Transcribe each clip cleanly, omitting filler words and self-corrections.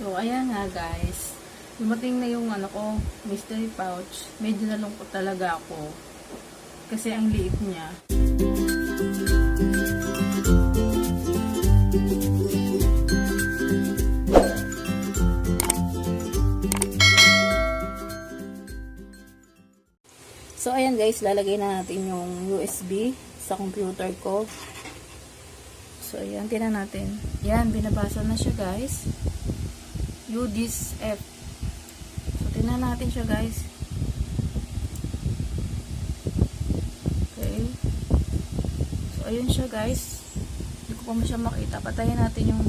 So, ayan nga guys. Dumating na yung ano ko, mystery pouch. Medyo nalungkot talaga ako. Kasi ang liit niya. So, ayan guys, lalagay na natin yung USB sa computer ko. So, ayan, tingnan natin. Yan, binabasa na siya guys. This F. So, tingnan natin siya guys. Okay. So, ayun siya guys. Hindi ko pa masyadong makita. Patayin natin yung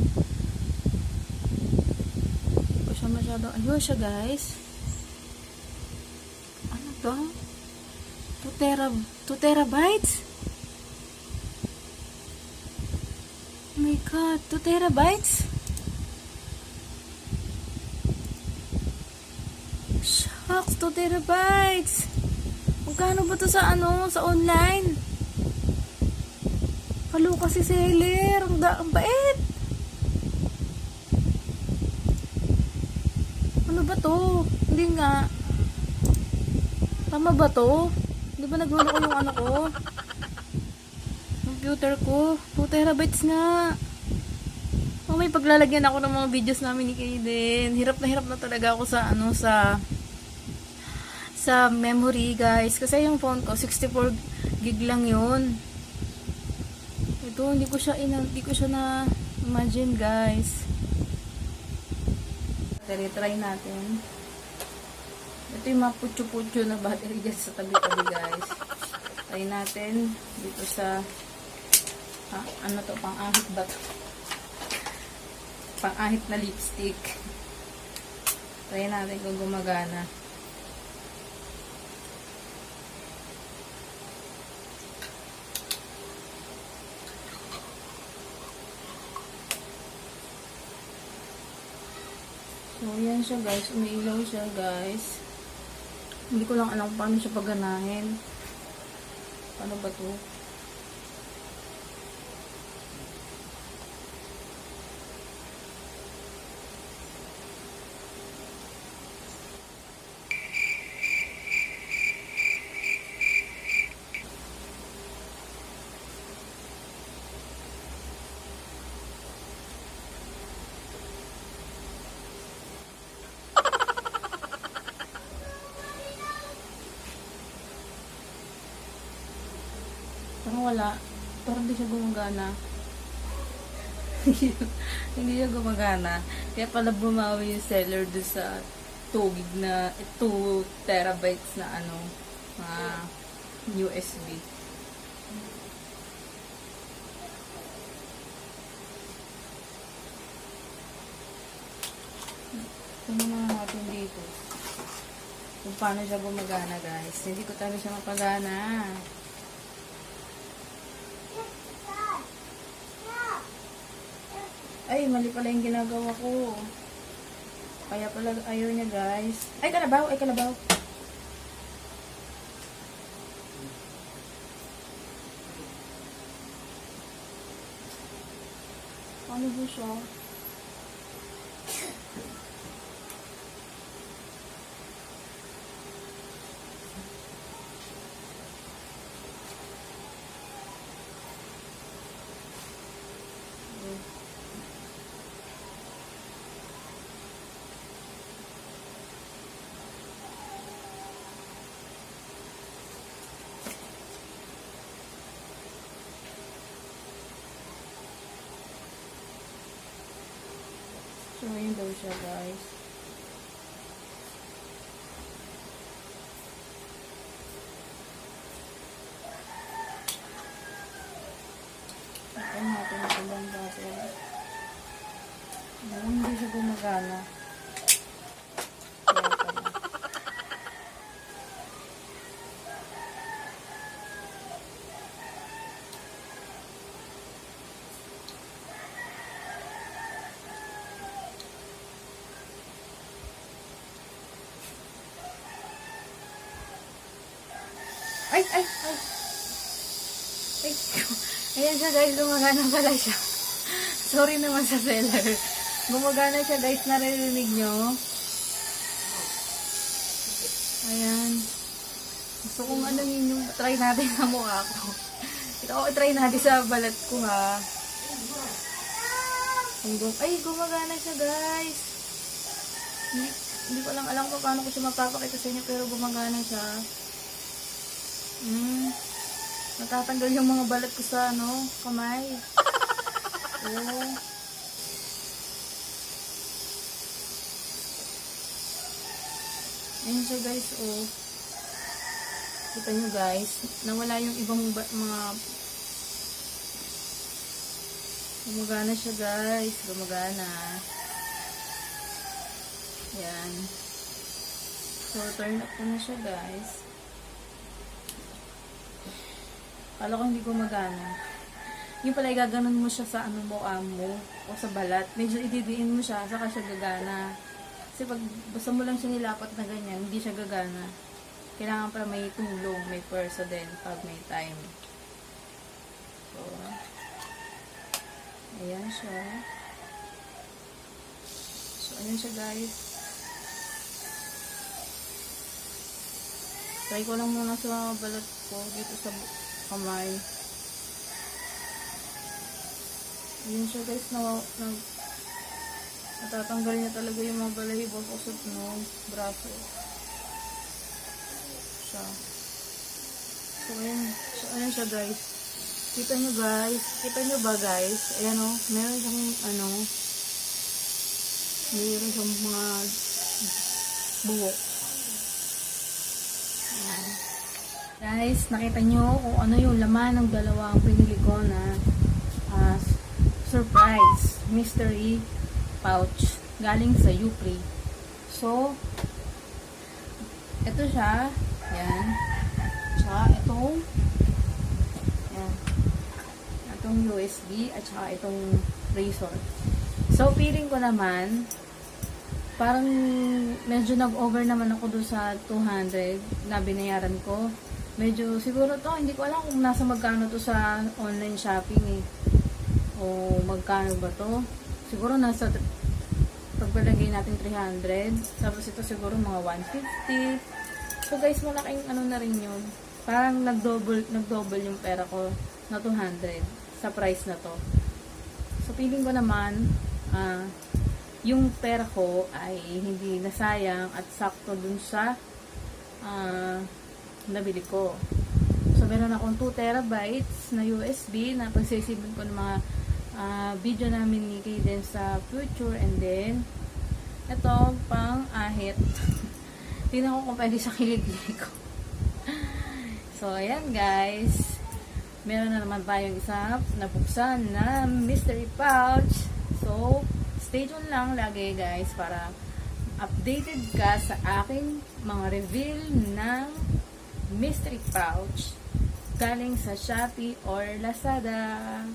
hindi ko siya masyadong. Ayun siya guys. Ano to? 2 terabytes? Oh my god, 2 terabytes? Shucks, 2 terabytes. Magkano ba to sa ano, sa online? Kaluka si seller. Ang bait. Ano ba to? Hindi nga. Tama ba to? Hindi ba nagulo ko yung ano ko? Computer ko. 2 terabytes nga. Oh, may paglalagyan ako ng mga videos namin ni Kayden. Hirap na talaga ako sa ano, sa memory guys. Kasi yung phone ko 64 gig lang yun. Ito, hindi ko siya na imagine guys. Try natin. Ito yung mga putyo-putyo na battery dyan sa tabi-tabi guys. Try natin dito sa ano to, pang-ahit ba to? Pang-ahit na lipstick. Try natin kung gumagana. So, yan siya guys. Umiilaw siya guys. Hindi ko lang alam paano siya paganahin. Paano ba to? Parang wala. Parang hindi siya gumagana. Hindi siya gumagana. Kaya pala bumawi yung seller doon sa 2 gig na 2 terabytes na ano, USB. Tingnan na natin dito kung paano siya gumagana guys. Hindi ko talaga siya mapagana. Ay, mali pala yung ginagawa ko. Kaya pala ayaw niya guys. Ay, kalabaw! Ay, kalabaw! Ano ba siya? So, yun daw siya guys. Ito natin ang ibang battery. Hindi siya gumagana. Kaya pala. Ay! Ayan siya guys, gumagana pala siya. Sorry naman sa seller. Gumagana siya guys, naririnig nyo. Ayan. Gusto kong ano yun yung try natin sa mukha ko. Ito ko try natin sa balat ko ha. Ay, gumagana siya guys. Hindi ko lang alam kung paano ko siya mapapakita sa inyo pero gumagana siya. Natatanggal yung mga balat ko sa ano, kamay. Oh. Ayan siya guys, oh. Kita nyo guys, nawala yung ibang mga gumagana siya guys, gumagana. Ayan. So, turn up ko na siya guys. Kala ko hindi gumagana. Yung pala, gaganon mo siya sa ano mo, amo, o sa balat. Medyo ididiin mo siya, saka siya gagana. Kasi pag basta mo lang siya nilapat na ganyan, hindi siya gagana. Kailangan pa may tulong, may pwersa din pag may time. So, ayan siya. So, ayan siya guys. Try ko lang muna sa balat ko dito sa kamay. Ayan siya guys, natatanggal niya talaga yung mga balahibo ko sa braso. Siya. So, ayan siya guys. Kita nyo guys. Kita nyo ba guys? Ayan o. Meron siyang meron siyang mga buhok. Ayan. Guys, nakita nyo kung ano yung laman ng dalawang pinili ko na surprise mystery pouch galing sa Ufree. So, ito siya. Yan. Tsaka itong USB at saka itong razor. So, feeling ko naman parang medyo nag-over naman ako doon sa 200 na binayaran ko. Medyo siguro to, hindi ko alam kung nasa magkano to sa online shopping eh. O magkano ba to? Siguro nasa pagpalagay natin 300. Tapos ito siguro mga 150. So guys, malaking ano na rin yun. Parang nag-double yung pera ko na 200 sa price na to. So feeling ko naman yung pera ko ay hindi nasayang at sakto dun sa nabili ko. So meron akong 2 terabytes na USB na pagsisibin ko ng mga video namin ni Khaedens sa future, and then ito pang ahit. Tingnan ko kung pwede sa kilig ko. So ayan guys, meron na naman tayong isa nabuksan na mystery pouch. So stay tuned lang lagi guys para updated ka sa aking mga reveal ng mystery pouch galing sa Shopee or Lazada.